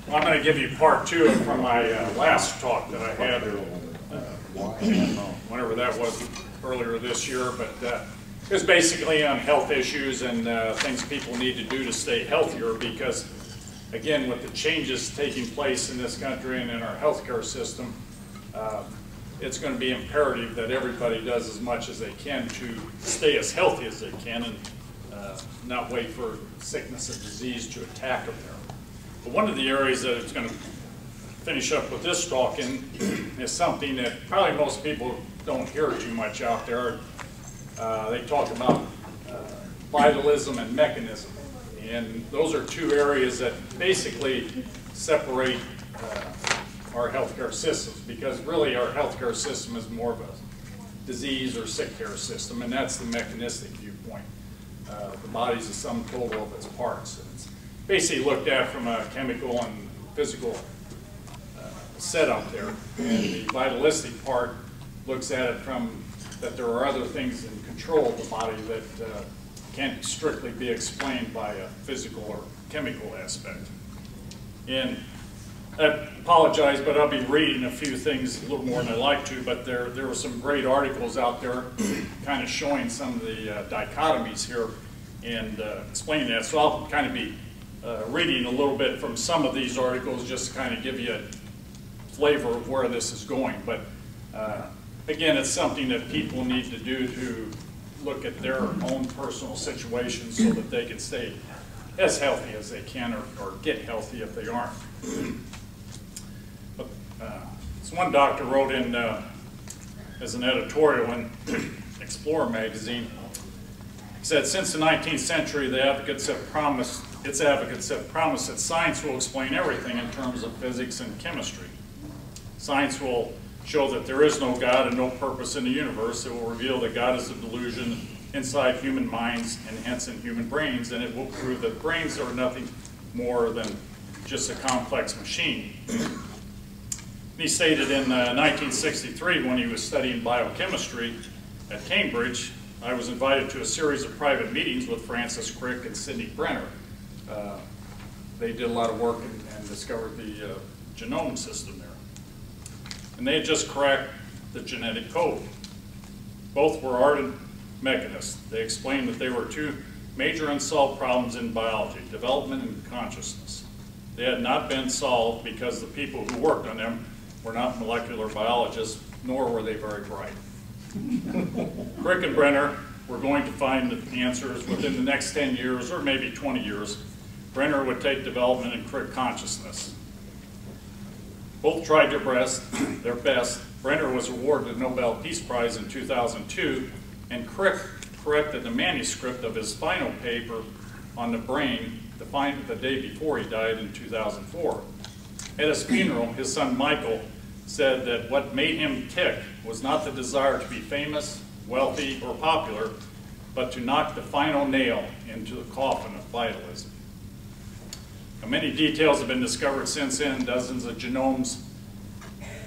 I'm going to give you part two from my last talk that I had, whenever that was, earlier this year, but it was basically on health issues and things people need to do to stay healthier, because again, with the changes taking place in this country and in our healthcare system, it's going to be imperative that everybody does as much as they can to stay as healthy as they can and not wait for sickness and disease to attack them there. But one of the areas that it's going to finish up with this talk in is something that probably most people don't hear too much out there. They talk about vitalism and mechanism. And those are two areas that basically separate our healthcare systems, because really our healthcare system is more of a disease or sick care system, and that's the mechanistic viewpoint. The body's the sum total of its parts. And it's basically looked at from a chemical and physical setup there. And the vitalistic part looks at it from that there are other things in control of the body that can't strictly be explained by a physical or chemical aspect. And I apologize, but I'll be reading a few things a little more than I like to, but there were some great articles out there kind of showing some of the dichotomies here and explaining that. So I'll kind of be reading a little bit from some of these articles just to kind of give you a flavor of where this is going. But again, it's something that people need to do to look at their own personal situations so that they can stay as healthy as they can, or get healthy if they aren't. But, so one doctor wrote in as an editorial in Explorer magazine. He said, since the 19th century, its advocates have promised that science will explain everything in terms of physics and chemistry. Science will show that there is no God and no purpose in the universe. It will reveal that God is a delusion inside human minds and hence in human brains, and it will prove that brains are nothing more than just a complex machine. He stated in 1963, when he was studying biochemistry at Cambridge, I was invited to a series of private meetings with Francis Crick and Sidney Brenner. They did a lot of work and discovered the genome system there. And they had just cracked the genetic code. Both were ardent mechanists. They explained that there were two major unsolved problems in biology, development and consciousness. They had not been solved because the people who worked on them were not molecular biologists, nor were they very bright. Crick and Brenner were going to find the answers within the next 10 years or maybe 20 years. Brenner would take development and Crick consciousness. Both tried their best. Brenner was awarded the Nobel Peace Prize in 2002, and Crick corrected the manuscript of his final paper on the brain the day before he died in 2004. At his funeral, his son Michael said that what made him tick was not the desire to be famous, wealthy, or popular, but to knock the final nail into the coffin of vitalism. Now, many details have been discovered since then. Dozens of genomes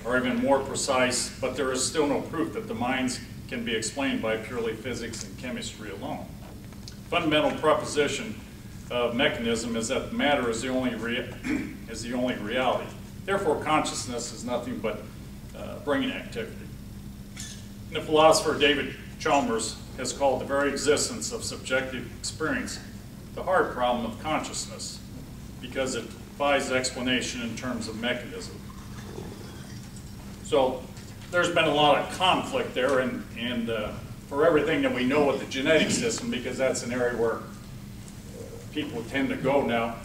are even more precise, but there is still no proof that the minds can be explained by purely physics and chemistry alone. Fundamental proposition of mechanism is that matter is the only reality. Therefore, consciousness is nothing but brain activity. And the philosopher David Chalmers has called the very existence of subjective experience the hard problem of consciousness, because it defies explanation in terms of mechanism. So there's been a lot of conflict there, and for everything that we know with the genetic system, because that's an area where people tend to go now,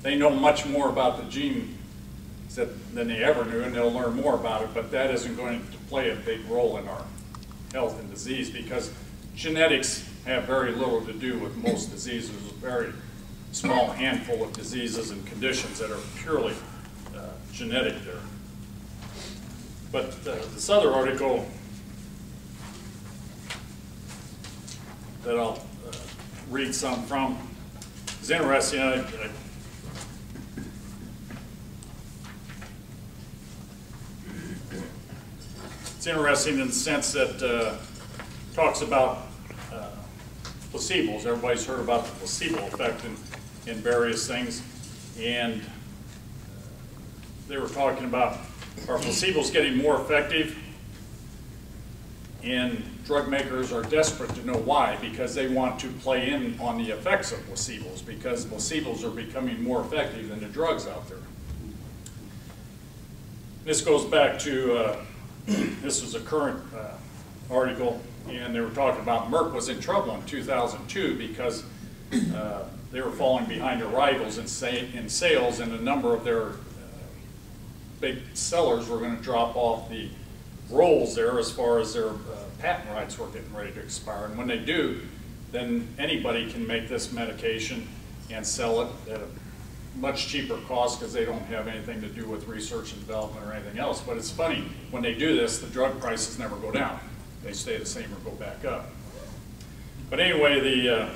they know much more about the genes than they ever knew, and they'll learn more about it, but that isn't going to play a big role in our health and disease, because genetics have very little to do with most diseases. There's a very small handful of diseases and conditions that are purely genetic there. But this other article that I'll read some from is interesting. It's interesting in the sense that talks about placebos. Everybody's heard about the placebo effect in various things. and they were talking about, are placebos getting more effective? And drug makers are desperate to know why, because they want to play in on the effects of placebos, because placebos are becoming more effective than the drugs out there. This goes back to, this was a current article, and they were talking about Merck was in trouble in 2002 because they were falling behind their rivals in sales, and a number of their big sellers were going to drop off the rolls there as far as their patent rights were getting ready to expire. And when they do, then anybody can make this medication and sell it at a much cheaper cost because they don't have anything to do with research and development or anything else. But it's funny, when they do this, the drug prices never go down. They stay the same or go back up. But anyway, the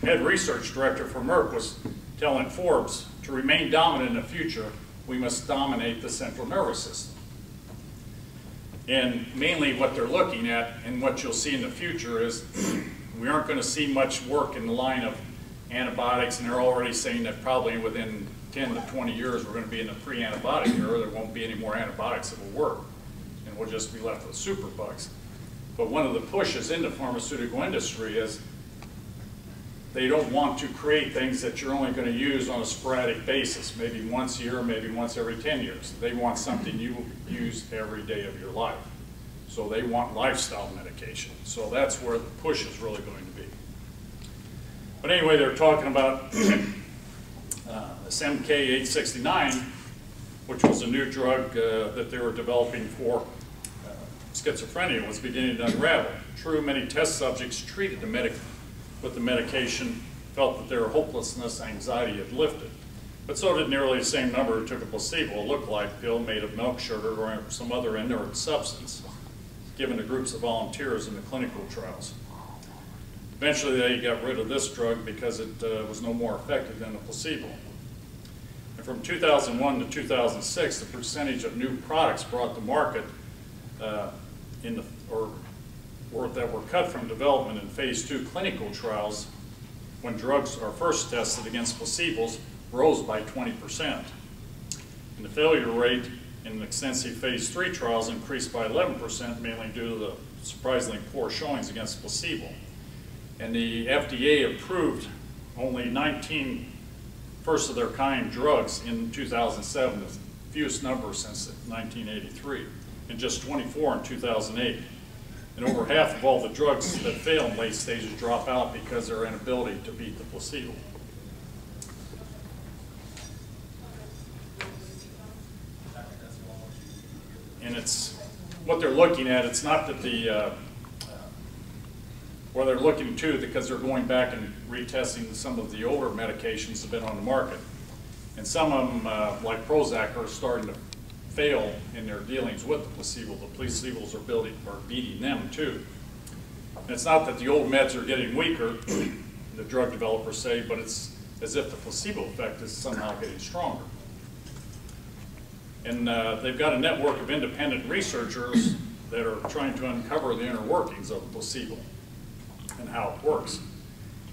head research director for Merck was telling Forbes, to remain dominant in the future, we must dominate the central nervous system. And mainly what they're looking at, and what you'll see in the future, is we aren't going to see much work in the line of antibiotics, and they're already saying that probably within 10 to 20 years we're going to be in the pre-antibiotic era. There won't be any more antibiotics that will work, and we'll just be left with superbugs. But one of the pushes in the pharmaceutical industry is they don't want to create things that you're only going to use on a sporadic basis, maybe once a year, maybe once every 10 years. They want something you use every day of your life. So they want lifestyle medication. So that's where the push is really going to be. But anyway, they're talking about this MK-869, which was a new drug that they were developing for schizophrenia, was beginning to unravel. True, many test subjects treated with the medication felt that their hopelessness, anxiety had lifted. But so did nearly the same number who took a placebo, a look-alike pill made of milk sugar or some other inert substance, given to groups of volunteers in the clinical trials. Eventually they got rid of this drug because it was no more effective than a placebo. And from 2001 to 2006, the percentage of new products brought to market that were cut from development in phase 2 clinical trials when drugs are first tested against placebos rose by 20%. And the failure rate in extensive phase 3 trials increased by 11%, mainly due to the surprisingly poor showings against placebo. And the FDA approved only 19 first-of-their-kind drugs in 2007, the fewest number since 1983, and just 24 in 2008. And over half of all the drugs that fail in late stages drop out because of their inability to beat the placebo. And it's what they're looking at. It's not that the well, they're looking too, because they're going back and retesting some of the older medications that have been on the market. And some of them, like Prozac, are starting to fail in their dealings with the placebo. The placebos are beating them too. And it's not that the old meds are getting weaker, the drug developers say, but it's as if the placebo effect is somehow getting stronger. And they've got a network of independent researchers that are trying to uncover the inner workings of the placebo and how it works.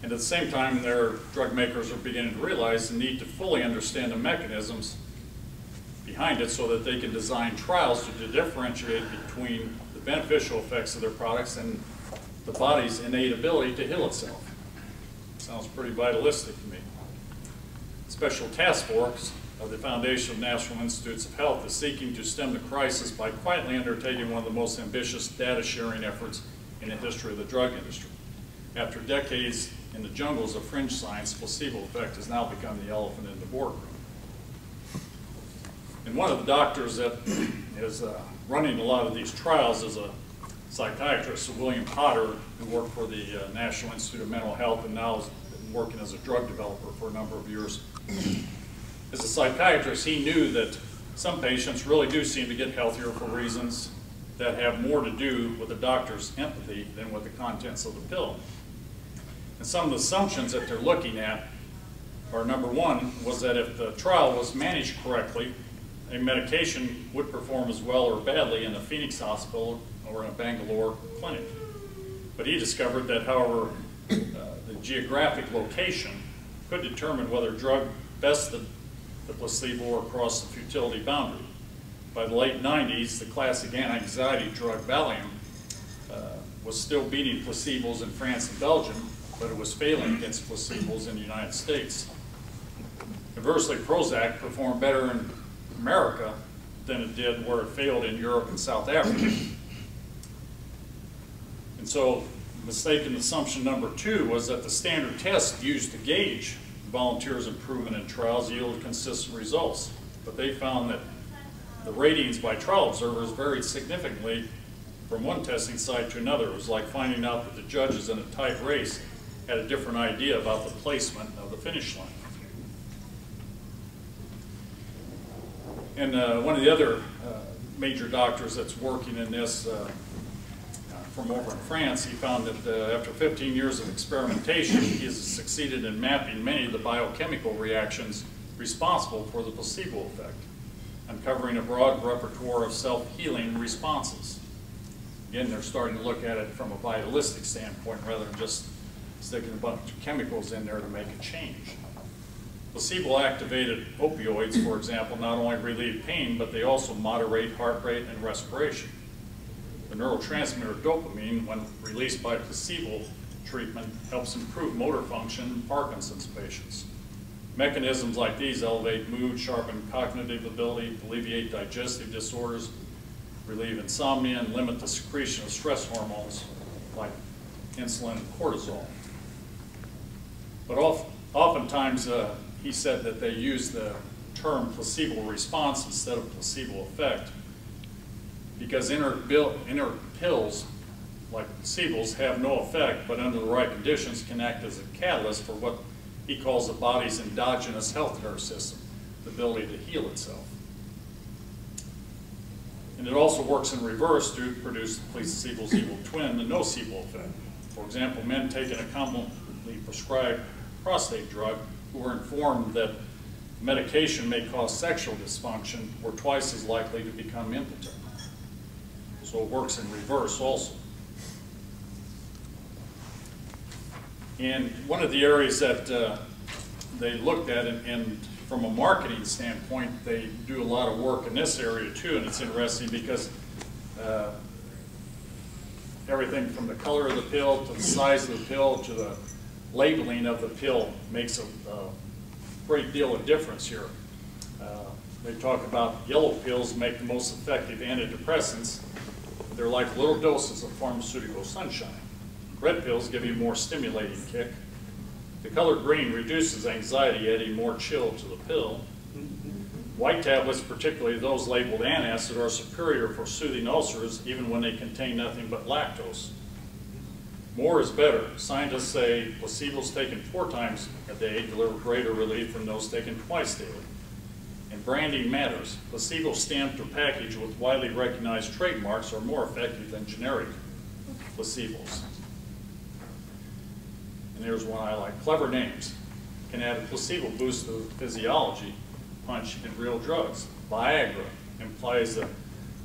And at the same time, their drug makers are beginning to realize the need to fully understand the mechanisms behind it so that they can design trials to differentiate between the beneficial effects of their products and the body's innate ability to heal itself. Sounds pretty vitalistic to me. Special task force of the Foundation of National Institutes of Health is seeking to stem the crisis by quietly undertaking one of the most ambitious data sharing efforts in the history of the drug industry. After decades in the jungles of fringe science, placebo effect has now become the elephant in the boardroom. And one of the doctors that is running a lot of these trials is a psychiatrist, William Potter, who worked for the National Institute of Mental Health and now has been working as a drug developer for a number of years. As a psychiatrist, he knew that some patients really do seem to get healthier for reasons that have more to do with the doctor's empathy than with the contents of the pill. And some of the assumptions that they're looking at are, number one, was that if the trial was managed correctly, a medication would perform as well or badly in a Phoenix hospital or in a Bangalore clinic. But he discovered that, however, the geographic location could determine whether drug best the placebo or cross the futility boundary. By the late 90s, the classic anti-anxiety drug Valium was still beating placebos in France and Belgium, but it was failing against placebos in the United States. Conversely, Prozac performed better in America than it did where it failed in Europe and South Africa. And so, mistaken assumption number 2 was that the standard test used to gauge volunteers' improvement in trials yielded consistent results. But they found that the ratings by trial observers varied significantly from one testing site to another. It was like finding out that the judges in a tight race had a different idea about the placement of the finish line. And one of the other major doctors that's working in this from over in France, he found that after 15 years of experimentation, he has succeeded in mapping many of the biochemical reactions responsible for the placebo effect, uncovering a broad repertoire of self-healing responses. Again, they're starting to look at it from a vitalistic standpoint rather than just sticking a bunch of chemicals in there to make a change. Placebo-activated opioids, for example, not only relieve pain, but they also moderate heart rate and respiration. The neurotransmitter dopamine, when released by placebo treatment, helps improve motor function in Parkinson's patients. Mechanisms like these elevate mood, sharpen cognitive ability, alleviate digestive disorders, relieve insomnia, and limit the secretion of stress hormones like insulin and cortisol. But oftentimes, he said that they use the term placebo response instead of placebo effect because inert pills, like placebos, have no effect, but under the right conditions can act as a catalyst for what he calls the body's endogenous healthcare system, the ability to heal itself. And it also works in reverse to produce the placebo's evil twin, the nocebo effect. For example, men taking a commonly prescribed prostate drug who were informed that medication may cause sexual dysfunction were twice as likely to become impotent. So it works in reverse also. And one of the areas that they looked at, and from a marketing standpoint, they do a lot of work in this area too, and it's interesting because everything from the color of the pill to the size of the pill to the labeling of the pill makes a great deal of difference here. They talk about yellow pills make the most effective antidepressants. They're like little doses of pharmaceutical sunshine. Red pills give you a more stimulating kick. The color green reduces anxiety, adding more chill to the pill. White tablets, particularly those labeled antacid, are superior for soothing ulcers even when they contain nothing but lactose. More is better. Scientists say placebos taken 4 times a day deliver greater relief than those taken twice daily. And branding matters. Placebo stamped or packaged with widely recognized trademarks are more effective than generic placebos. And here's one I like. Clever names can add a placebo boost to the physiology punch in real drugs. Viagra implies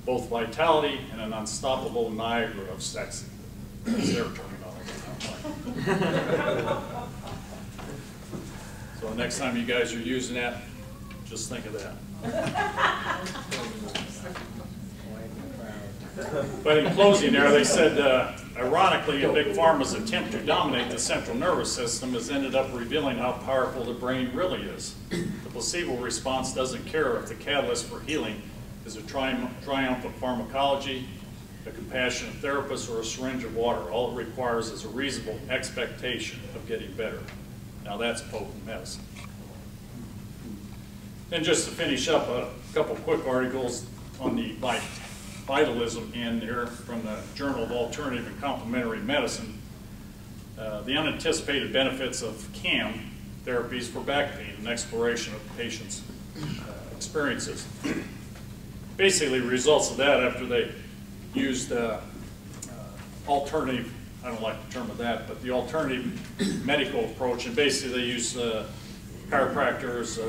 both vitality and an unstoppable Niagara of sexy. That's their terminology. So the next time you guys are using that, just think of that. But in closing there, they said, ironically, Big Pharma's attempt to dominate the central nervous system has ended up revealing how powerful the brain really is. The placebo response doesn't care if the catalyst for healing is a triumph of pharmacology, a compassionate therapist, or a syringe of water. All it requires is a reasonable expectation of getting better. Now that's potent medicine. Then just to finish up, a couple quick articles on the vitalism in here from the Journal of Alternative and Complementary Medicine. The unanticipated benefits of CAM therapies for back pain, an exploration of the patient's experiences. Basically, results of that after they used alternative, I don't like the term of that, but the alternative medical approach, and basically they use chiropractors,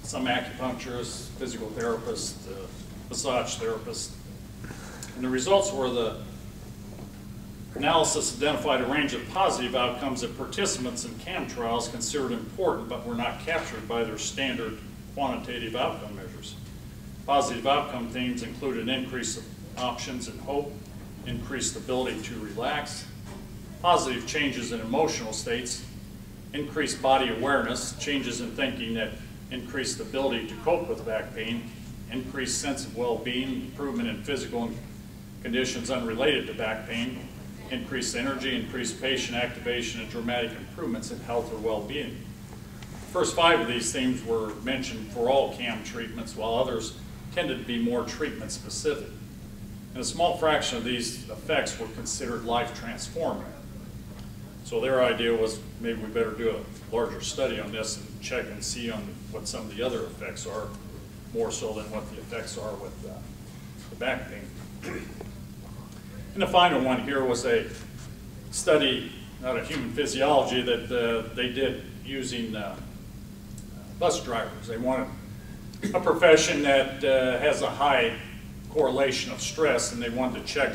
some acupuncturists, physical therapists, massage therapists. And the results were the analysis identified a range of positive outcomes that participants in CAM trials considered important but were not captured by their standard quantitative outcome measures. Positive outcome themes include an increase of options and hope, increased ability to relax, positive changes in emotional states, increased body awareness, changes in thinking that increased ability to cope with back pain, increased sense of well-being, improvement in physical conditions unrelated to back pain, increased energy, increased patient activation, and dramatic improvements in health or well-being. The first 5 of these themes were mentioned for all CAM treatments, while others tended to be more treatment specific. And a small fraction of these effects were considered life transforming. So their idea was maybe we better do a larger study on this and check and see on what some of the other effects are, more so than what the effects are with the back pain. And the final one here was a study out of human physiology that they did using bus drivers. They wanted a profession that has a high correlation of stress, and they wanted to check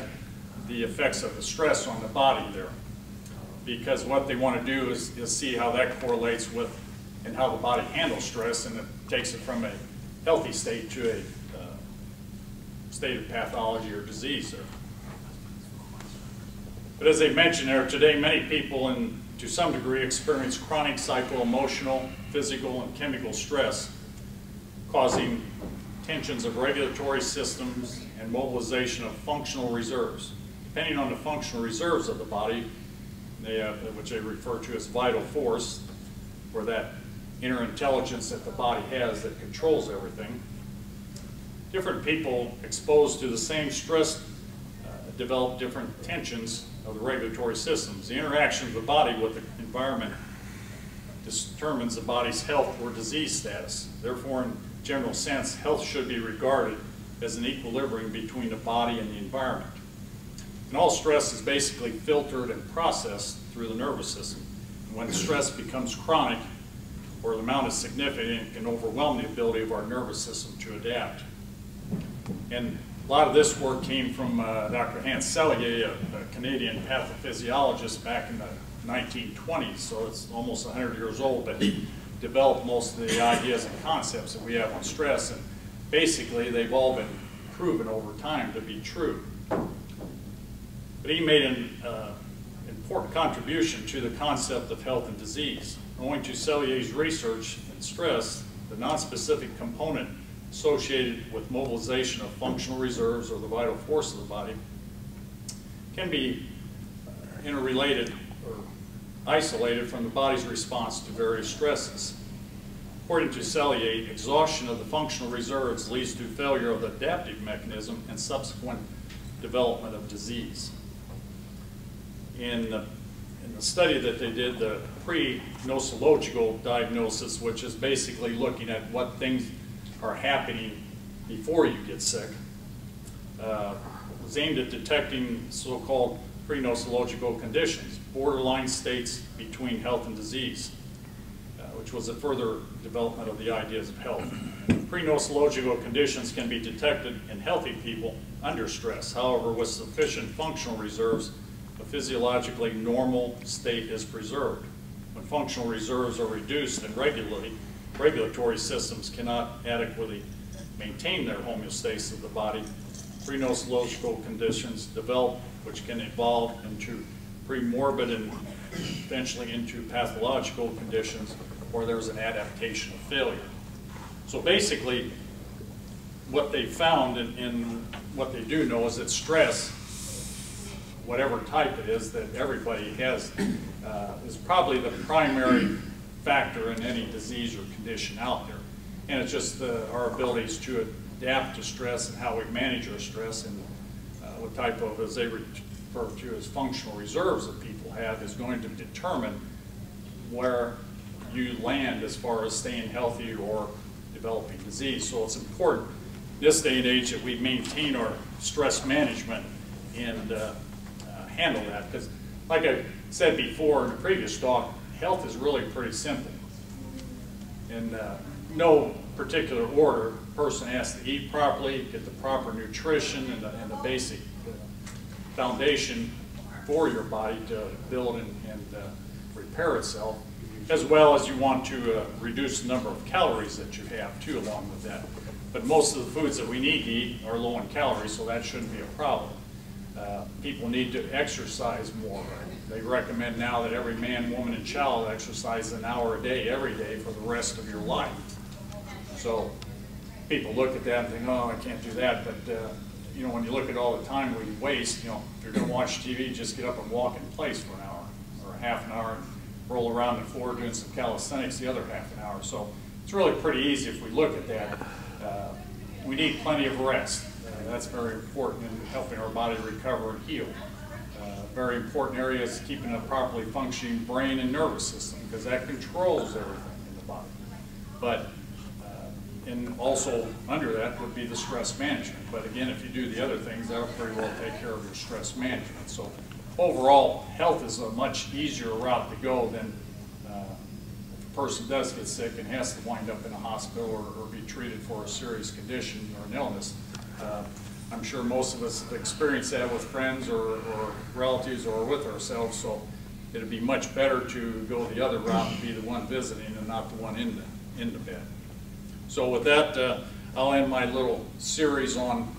the effects of the stress on the body there. Because what they want to do is see how that correlates with and how the body handles stress, and it takes it from a healthy state to a state of pathology or disease there. But as they mentioned there, today many people, to some degree, experience chronic psycho-emotional, physical, and chemical stress, causing tensions of regulatory systems and mobilization of functional reserves. Depending on the functional reserves of the body, which they refer to as vital force, or that inner intelligence that the body has that controls everything. Different people exposed to the same stress develop different tensions of the regulatory systems. The interaction of the body with the environment determines the body's health or disease status. Therefore, in general sense, health should be regarded as an equilibrium between the body and the environment. And all stress is basically filtered and processed through the nervous system. And when stress becomes chronic, or the amount is significant, it can overwhelm the ability of our nervous system to adapt. And a lot of this work came from Dr. Hans Selye, a Canadian pathophysiologist back in the 1920s, so it's almost 100 years old, but he developed most of the ideas and concepts that we have on stress, and basically they've all been proven over time to be true. But he made an important contribution to the concept of health and disease. Owing to Selye's research in stress, the nonspecific component associated with mobilization of functional reserves, or the vital force of the body, can be interrelated or isolated from the body's response to various stresses. According to Selye, exhaustion of the functional reserves leads to failure of the adaptive mechanism and subsequent development of disease. In the study that they did, the pre-nosological diagnosis, which is basically looking at what things are happening before you get sick, was aimed at detecting so-called pre-nosological conditions, borderline states between health and disease, which was a further development of the ideas of health. Pre-nosological conditions can be detected in healthy people under stress. However, with sufficient functional reserves, a physiologically normal state is preserved. When functional reserves are reduced and regulatory systems cannot adequately maintain their homeostasis of the body, pre-nosological conditions develop, which can evolve into pre-morbid and eventually into pathological conditions where there's an adaptation of failure. So basically, what they found and what they do know is that stress, whatever type it is that everybody has, is probably the primary factor in any disease or condition out there. And it's just our abilities to adapt to stress and how we manage our stress, and what type of, as they refer to as functional reserves that people have, is going to determine where you land as far as staying healthy or developing disease. So it's important this day and age that we maintain our stress management and handle that, because like I said before in the previous talk, health is really pretty simple. In no particular order, a person has to eat properly, get the proper nutrition and the basic foundation for your body to build and repair itself. as well as you want to reduce the number of calories that you have too along with that. But most of the foods that we need to eat are low in calories, so that shouldn't be a problem. People need to exercise more. They recommend now that every man, woman, and child exercise an hour a day, every day, for the rest of your life. So people look at that and think, oh, I can't do that. But you know, when you look at all the time we waste, you know, if you're going to watch TV, just get up and walk in place for an hour or half an hour and roll around the floor doing some calisthenics the other half an hour. So it's really pretty easy if we look at that. We need plenty of rest. That's very important in helping our body recover and heal. Very important area is keeping a properly functioning brain and nervous system, because that controls everything in the body. But and also under that would be the stress management. But again, if you do the other things, that will pretty well take care of your stress management. So overall, health is a much easier route to go than if a person does get sick and has to wind up in a hospital or be treated for a serious condition or an illness. I'm sure most of us have experienced that with friends or relatives or with ourselves, so it'd be much better to go the other route and be the one visiting and not the one in the bed. So with that, I'll end my little series on